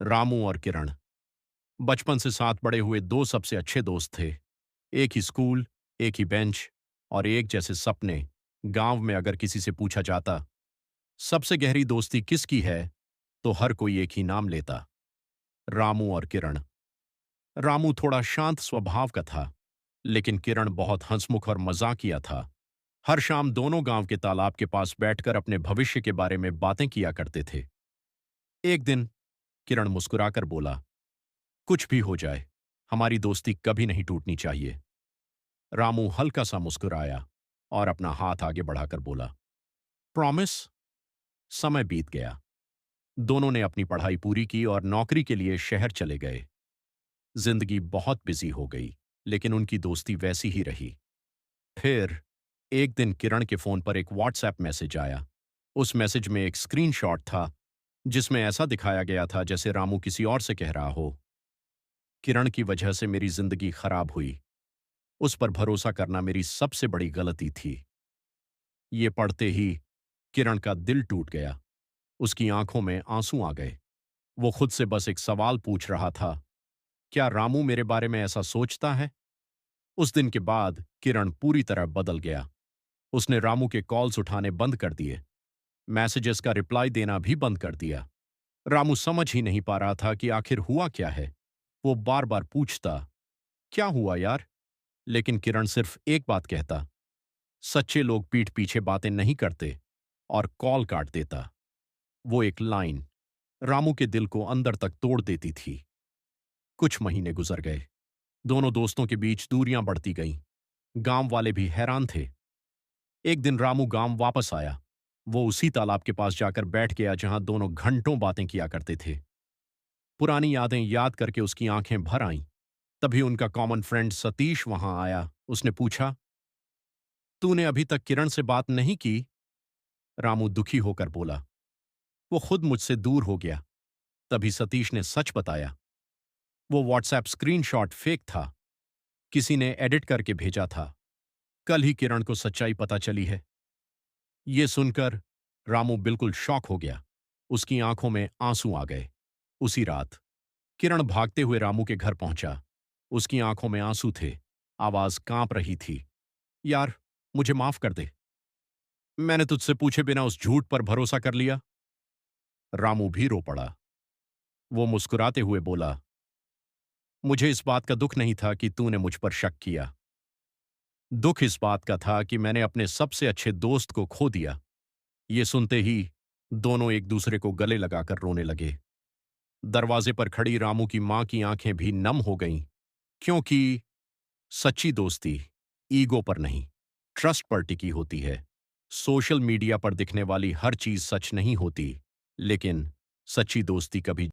रामू और किरण बचपन से साथ बड़े हुए दो सबसे अच्छे दोस्त थे। एक ही स्कूल, एक ही बेंच और एक जैसे सपने। गांव में अगर किसी से पूछा जाता सबसे गहरी दोस्ती किसकी है, तो हर कोई एक ही नाम लेता, रामू और किरण। रामू थोड़ा शांत स्वभाव का था, लेकिन किरण बहुत हंसमुख और मजाकिया था। हर शाम दोनों गांव के तालाब के पास बैठकर अपने भविष्य के बारे में बातें किया करते थे। एक दिन किरण मुस्कुराकर बोला, कुछ भी हो जाए, हमारी दोस्ती कभी नहीं टूटनी चाहिए। रामू हल्का सा मुस्कुराया और अपना हाथ आगे बढ़ाकर बोला, प्रॉमिस। समय बीत गया। दोनों ने अपनी पढ़ाई पूरी की और नौकरी के लिए शहर चले गए। जिंदगी बहुत बिजी हो गई, लेकिन उनकी दोस्ती वैसी ही रही। फिर एक दिन किरण के फोन पर एक व्हाट्सएप मैसेज आया। उस मैसेज में एक स्क्रीनशॉट था, जिसमें ऐसा दिखाया गया था जैसे रामू किसी और से कह रहा हो, किरण की वजह से मेरी जिंदगी खराब हुई। उस पर भरोसा करना मेरी सबसे बड़ी गलती थी। ये पढ़ते ही किरण का दिल टूट गया। उसकी आंखों में आंसू आ गए। वो खुद से बस एक सवाल पूछ रहा था, क्या रामू मेरे बारे में ऐसा सोचता है? उस दिन के बाद किरण पूरी तरह बदल गया। उसने रामू के कॉल्स उठाने बंद कर दिए, मैसेजेस का रिप्लाई देना भी बंद कर दिया। रामू समझ ही नहीं पा रहा था कि आखिर हुआ क्या है। वो बार बार पूछता, क्या हुआ यार? लेकिन किरण सिर्फ एक बात कहता, सच्चे लोग पीठ पीछे बातें नहीं करते, और कॉल काट देता। वो एक लाइन रामू के दिल को अंदर तक तोड़ देती थी। कुछ महीने गुजर गए। दोनों दोस्तों के बीच दूरियां बढ़ती गईं। गांव वाले भी हैरान थे। एक दिन रामू गांव वापस आया। वो उसी तालाब के पास जाकर बैठ गया जहां दोनों घंटों बातें किया करते थे। पुरानी यादें याद करके उसकी आंखें भर आईं। तभी उनका कॉमन फ्रेंड सतीश वहां आया। उसने पूछा, तूने अभी तक किरण से बात नहीं की? रामू दुखी होकर बोला, वो खुद मुझसे दूर हो गया। तभी सतीश ने सच बताया। वो व्हाट्सएप स्क्रीनशॉट फेक था। किसी ने एडिट करके भेजा था। कल ही किरण को सच्चाई पता चली है। ये सुनकर रामू बिल्कुल शॉक हो गया। उसकी आंखों में आंसू आ गए। उसी रात किरण भागते हुए रामू के घर पहुंचा। उसकी आंखों में आंसू थे। आवाज कांप रही थी, यार, मुझे माफ कर दे। मैंने तुझसे पूछे बिना उस झूठ पर भरोसा कर लिया। रामू भी रो पड़ा। वो मुस्कुराते हुए बोला, मुझे इस बात का दुख नहीं था कि तूने मुझ पर शक किया। दुख इस बात का था कि मैंने अपने सबसे अच्छे दोस्त को खो दिया। ये सुनते ही दोनों एक दूसरे को गले लगाकर रोने लगे। दरवाजे पर खड़ी रामू की मां की आंखें भी नम हो गईं, क्योंकि सच्ची दोस्ती ईगो पर नहीं, ट्रस्ट पर टिकी होती है। सोशल मीडिया पर दिखने वाली हर चीज सच नहीं होती, लेकिन सच्ची दोस्ती कभी